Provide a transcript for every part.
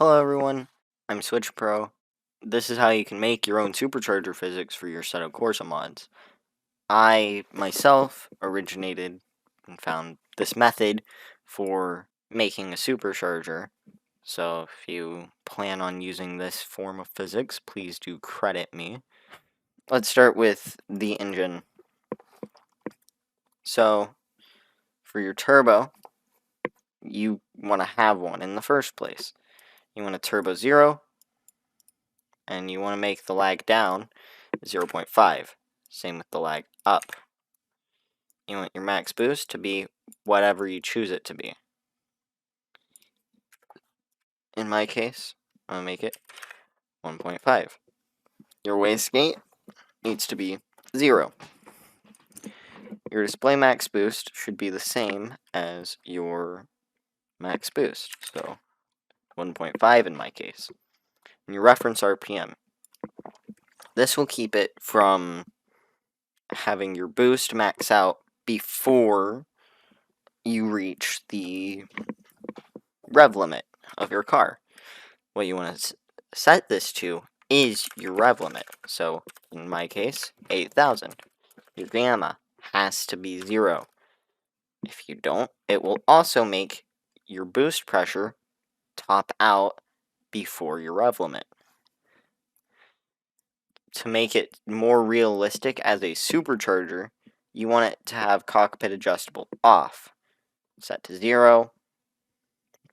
Hello everyone, I'm Switch Pro. This is how you can make your own Supercharger physics for your Assetto Corsa mods. I, myself, originated and found this method for making a Supercharger, so if you plan on using this form of physics, please do credit me. Let's start with the engine. So, for your turbo, you want to have one in the first place. You want a turbo 0, and you want to make the lag down 0.5. Same with the lag up. You want your max boost to be whatever you choose it to be. In my case, I'm going to make it 1.5. Your wastegate needs to be 0. Your display max boost should be the same as your max boost, so 1.5 in my case. And your reference RPM. This will keep it from having your boost max out before you reach the rev limit of your car. What you want to set this to is your rev limit. So, in my case, 8,000. Your gamma has to be 0. If you don't, it will also make your boost pressure top out before your rev limit. To make it more realistic as a supercharger, you want it to have cockpit adjustable off, set to 0,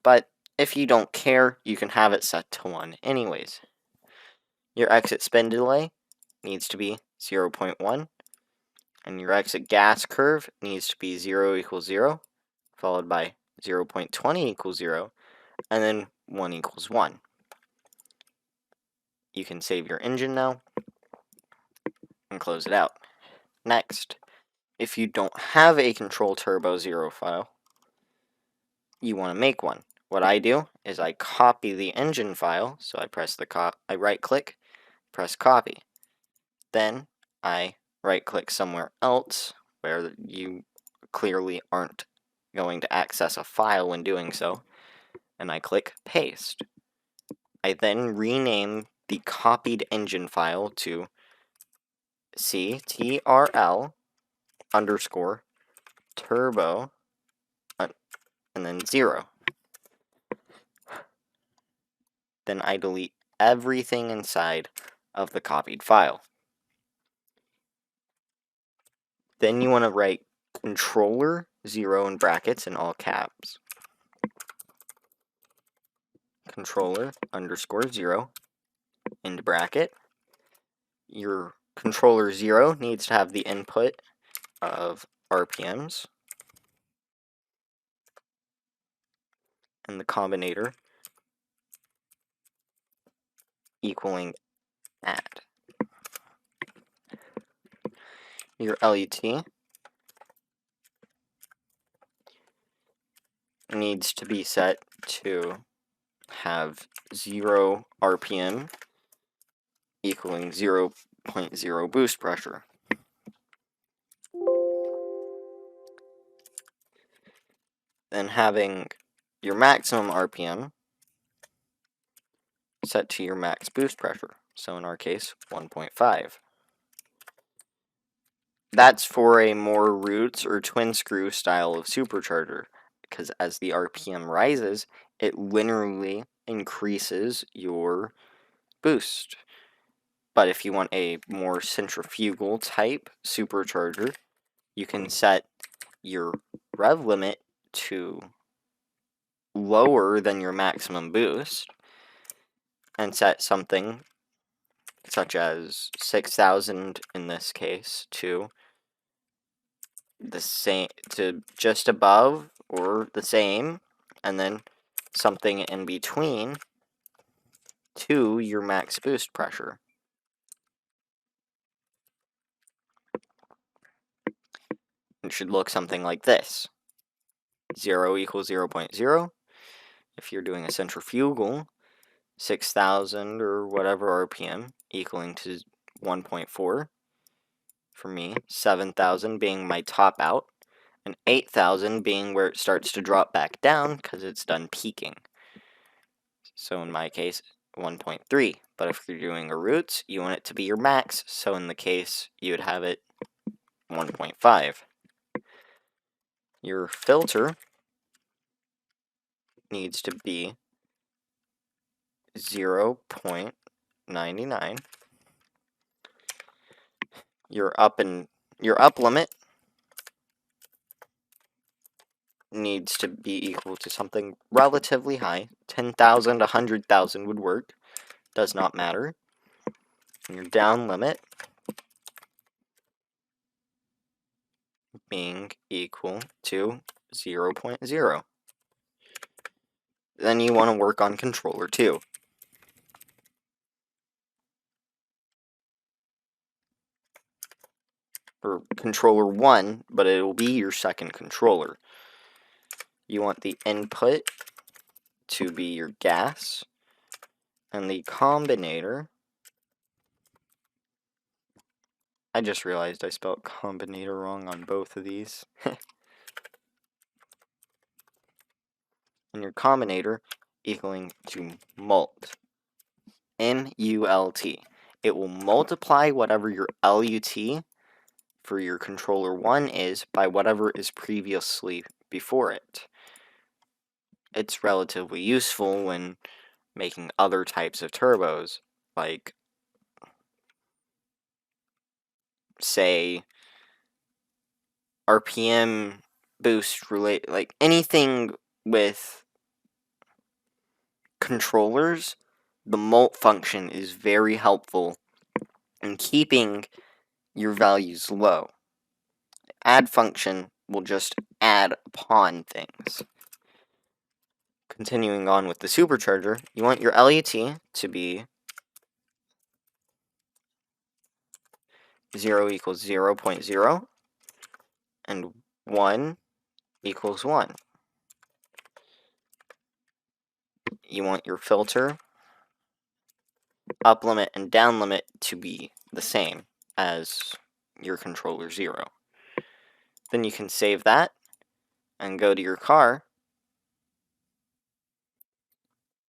but if you don't care, you can have it set to 1 anyways. Your exit spin delay needs to be 0.1, and your exit gas curve needs to be 0 equals 0, followed by 0.20 equals 0, and then 1 equals 1. You can save your engine now and close it out. Next, if you don't have a control turbo 0 file, you want to make one. What I do is I copy the engine file, so I right click, press copy. Then I right click somewhere else where you clearly aren't going to access a file when doing so, and I click paste. I then rename the copied engine file to ctrl underscore turbo and then 0. Then I delete everything inside of the copied file. Then you want to write controller 0 in brackets in all caps. Controller underscore 0 into bracket. Your controller 0 needs to have the input of RPMs and the combinator equaling add. Your LUT needs to be set to have 0 RPM equaling 0.0 boost pressure. Then having your maximum RPM set to your max boost pressure. So in our case, 1.5. That's for a more roots or twin screw style of supercharger, because as the RPM rises, it linearly increases your boost. But if you want a more centrifugal type supercharger, you can set your rev limit to lower than your maximum boost and set something such as 6,000 in this case to the same, to just above or the same, and then something in between to your max boost pressure. It should look something like this. 0 equals 0.0. If you're doing a centrifugal, 6,000 or whatever RPM equaling to 1.4. For me, 7,000 being my top out, and 8,000 being where it starts to drop back down because it's done peaking. So in my case, 1.3. But if you're doing a roots, you want it to be your max. So in the case, you would have it 1.5. Your filter needs to be 0.99. Your up limit needs to be equal to something relatively high. 10,000, 100,000 would work. Does not matter. And your down limit being equal to 0.0. Then you want to work on controller 2. Or controller 1, but it will be your second controller. You want the input to be your gas, and the combinator, I just realized I spelled combinator wrong on both of these. And your combinator equaling to mult. M-U-L-T. It will multiply whatever your LUT for your controller 1 is by whatever is previously before it. It's relatively useful when making other types of turbos, like, say, RPM boost relate, like anything with controllers. The mult function is very helpful in keeping your values low. Add function will just add upon things. Continuing on with the supercharger, you want your LUT to be 0 equals 0.0 and 1 equals 1. You want your filter up limit and down limit to be the same as your controller 0. Then you can save that and go to your car,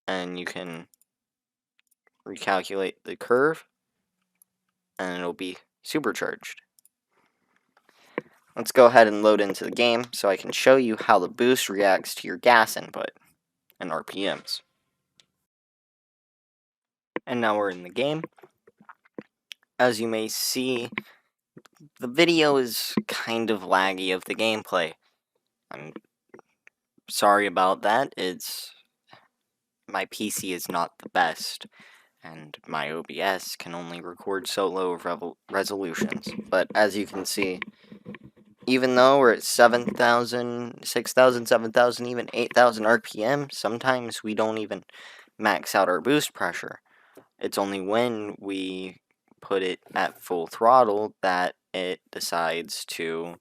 and you can recalculate the curve, and it'll be supercharged. Let's go ahead and load into the game so I can show you how the boost reacts to your gas input and RPMs. And now we're in the game. As you may see, the video is kind of laggy of the gameplay. I'm sorry about that. My PC is not the best, and my OBS can only record so low resolutions. But as you can see, even though we're at 7,000, 6,000, 7,000, even 8,000 RPM, sometimes we don't even max out our boost pressure. It's only when we put it at full throttle that it decides to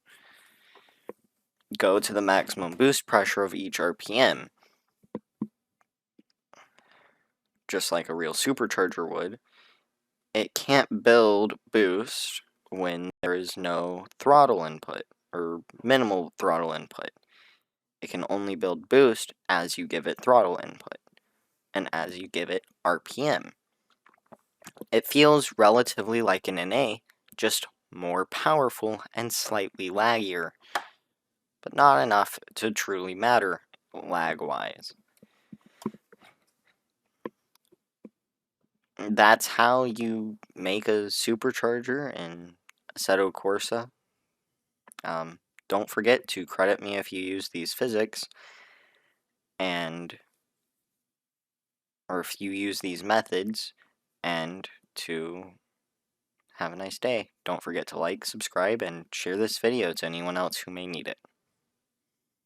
go to the maximum boost pressure of each RPM. Just like a real supercharger would. It can't build boost when there is no throttle input, or minimal throttle input. It can only build boost as you give it throttle input, and as you give it RPM. It feels relatively like an NA, just more powerful and slightly laggier, but not enough to truly matter lag-wise. That's how you make a supercharger in Assetto Corsa. Don't forget to credit me if you use these physics, or if you use these methods, and to have a nice day. Don't forget to like, subscribe, and share this video to anyone else who may need it.